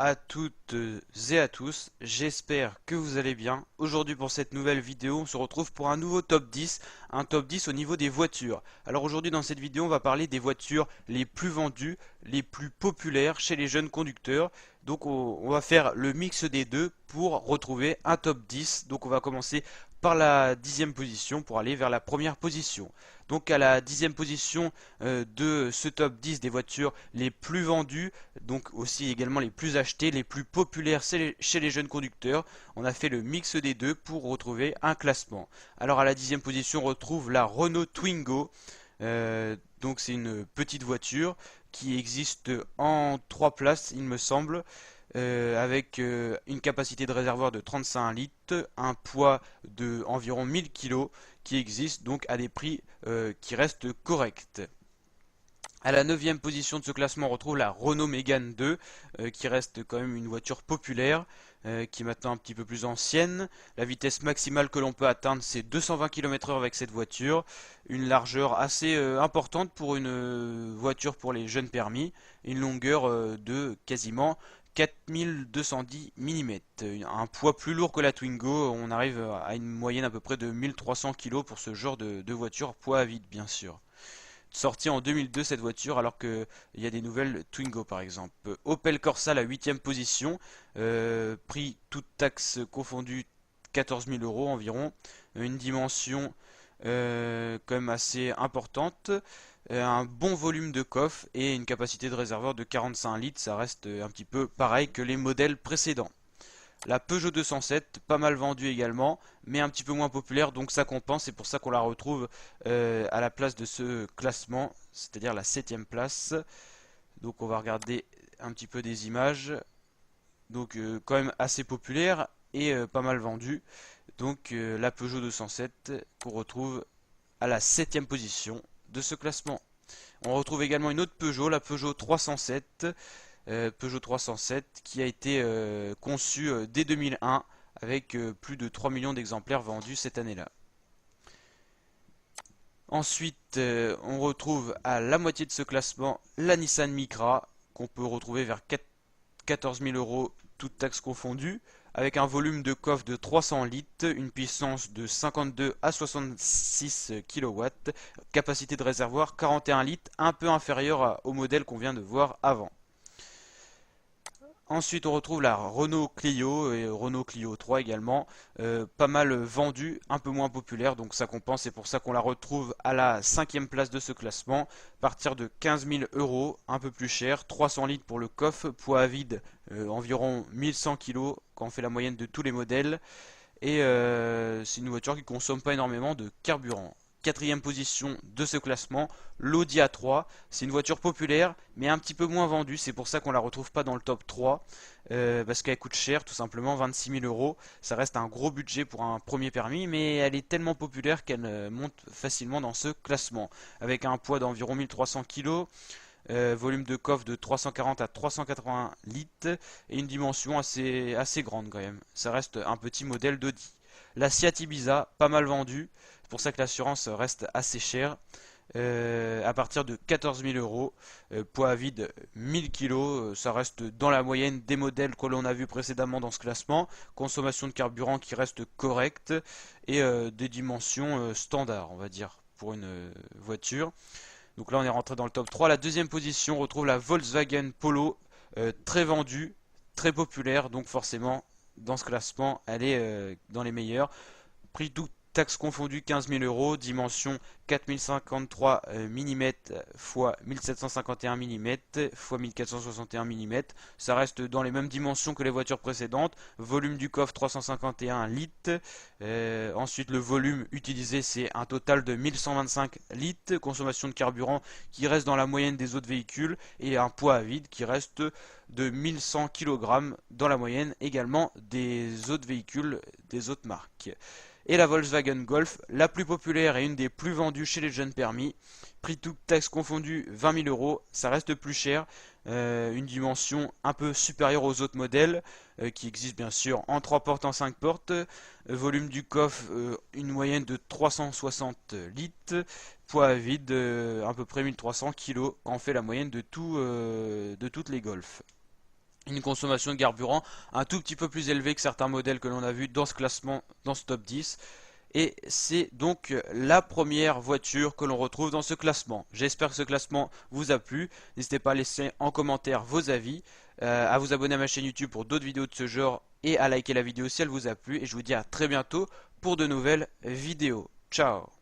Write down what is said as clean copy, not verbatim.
à toutes et à tous, j'espère que vous allez bien. Aujourd'hui pour cette nouvelle vidéo, on se retrouve pour un nouveau top 10, un top 10 au niveau des voitures. Alors aujourd'hui dans cette vidéo, on va parler des voitures les plus vendues, les plus populaires chez les jeunes conducteurs. Donc on va faire le mix des deux pour retrouver un top 10. Donc on va commencer par la 10e position pour aller vers la première position. Donc à la 10e position de ce top 10 des voitures les plus vendues, donc aussi également les plus achetées, les plus populaires chez les jeunes conducteurs. On a fait le mix des deux pour retrouver un classement. Alors à la 10e position, on retrouve la Renault Twingo. Donc c'est une petite voiture qui existe en 3 places, il me semble. Avec une capacité de réservoir de 35 litres, un poids de environ 1000 kg qui existe donc à des prix qui restent corrects. À la 9e position de ce classement, on retrouve la Renault Mégane 2, qui reste quand même une voiture populaire, qui est maintenant un petit peu plus ancienne. La vitesse maximale que l'on peut atteindre, c'est 220 km/h avec cette voiture. Une largeur assez importante pour une voiture pour les jeunes permis. Une longueur de quasiment 4210 mm. Un poids plus lourd que la Twingo, on arrive à une moyenne à peu près de 1300 kg pour ce genre de voiture, poids à vide bien sûr. Sortie en 2002 cette voiture, alors qu'il y a des nouvelles Twingo par exemple. Opel Corsa, la 8e position, prix toute taxe confondue 14 000 euros environ. Une dimension quand même assez importante. Un bon volume de coffre et une capacité de réservoir de 45 litres, ça reste un petit peu pareil que les modèles précédents. La Peugeot 207, pas mal vendue également, mais un petit peu moins populaire, donc ça compense. C'est pour ça qu'on la retrouve à la place de ce classement, c'est-à-dire la 7e place. Donc on va regarder un petit peu des images. Donc quand même assez populaire et pas mal vendue. Donc la Peugeot 207 qu'on retrouve à la 7e position de ce classement. On retrouve également une autre Peugeot, la Peugeot 307. Peugeot 307 qui a été conçu dès 2001 avec plus de 3 millions d'exemplaires vendus cette année-là. Ensuite, on retrouve à la moitié de ce classement la Nissan Micra qu'on peut retrouver vers 14 000 euros, toutes taxes confondues, avec un volume de coffre de 300 litres, une puissance de 52 à 66 kW, capacité de réservoir 41 litres, un peu inférieure au modèle qu'on vient de voir avant. Ensuite, on retrouve la Renault Clio et Renault Clio 3 également, pas mal vendue, un peu moins populaire, donc ça compense. C'est pour ça qu'on la retrouve à la 5e place de ce classement, à partir de 15 000 euros, un peu plus cher, 300 litres pour le coffre, poids à vide environ 1100 kg quand on fait la moyenne de tous les modèles, et c'est une voiture qui consomme pas énormément de carburant. 4e position de ce classement, l'Audi A3. C'est une voiture populaire, mais un petit peu moins vendue. C'est pour ça qu'on la retrouve pas dans le top 3, parce qu'elle coûte cher, tout simplement 26 000 euros. Ça reste un gros budget pour un premier permis, mais elle est tellement populaire qu'elle monte facilement dans ce classement. Avec un poids d'environ 1300 kg, volume de coffre de 340 à 380 litres et une dimension assez grande quand même. Ça reste un petit modèle d'Audi. La Seat Ibiza, pas mal vendue. C'est pour ça que l'assurance reste assez chère. À partir de 14 000 euros, poids à vide 1000 kg, ça reste dans la moyenne des modèles que l'on a vu précédemment dans ce classement. Consommation de carburant qui reste correcte et des dimensions standards, on va dire, pour une voiture. Donc là, on est rentré dans le top 3. La deuxième position, on retrouve la Volkswagen Polo, très vendue, très populaire. Donc forcément, dans ce classement, elle est dans les meilleurs. Prix tout taxes confondues 15 000 euros, dimension 4053 mm x 1751 mm x 1461 mm. Ça reste dans les mêmes dimensions que les voitures précédentes. Volume du coffre 351 litres. Ensuite, le volume utilisé, c'est un total de 1125 litres. Consommation de carburant qui reste dans la moyenne des autres véhicules. Et un poids à vide qui reste de 1100 kg dans la moyenne également des autres véhicules des autres marques. Et la Volkswagen Golf, la plus populaire et une des plus vendues chez les jeunes permis. Prix toutes taxes confondues 20 000 euros, ça reste plus cher. Une dimension un peu supérieure aux autres modèles qui existent bien sûr en 3 portes, en 5 portes. Volume du coffre, une moyenne de 360 litres. Poids à vide, à peu près 1300 kg quand on fait la moyenne de toutes les Golf. une consommation de carburant un tout petit peu plus élevée que certains modèles que l'on a vu dans ce classement, dans ce top 10. Et c'est donc la première voiture que l'on retrouve dans ce classement. J'espère que ce classement vous a plu. N'hésitez pas à laisser en commentaire vos avis, à vous abonner à ma chaîne YouTube pour d'autres vidéos de ce genre et à liker la vidéo si elle vous a plu. Et je vous dis à très bientôt pour de nouvelles vidéos. Ciao!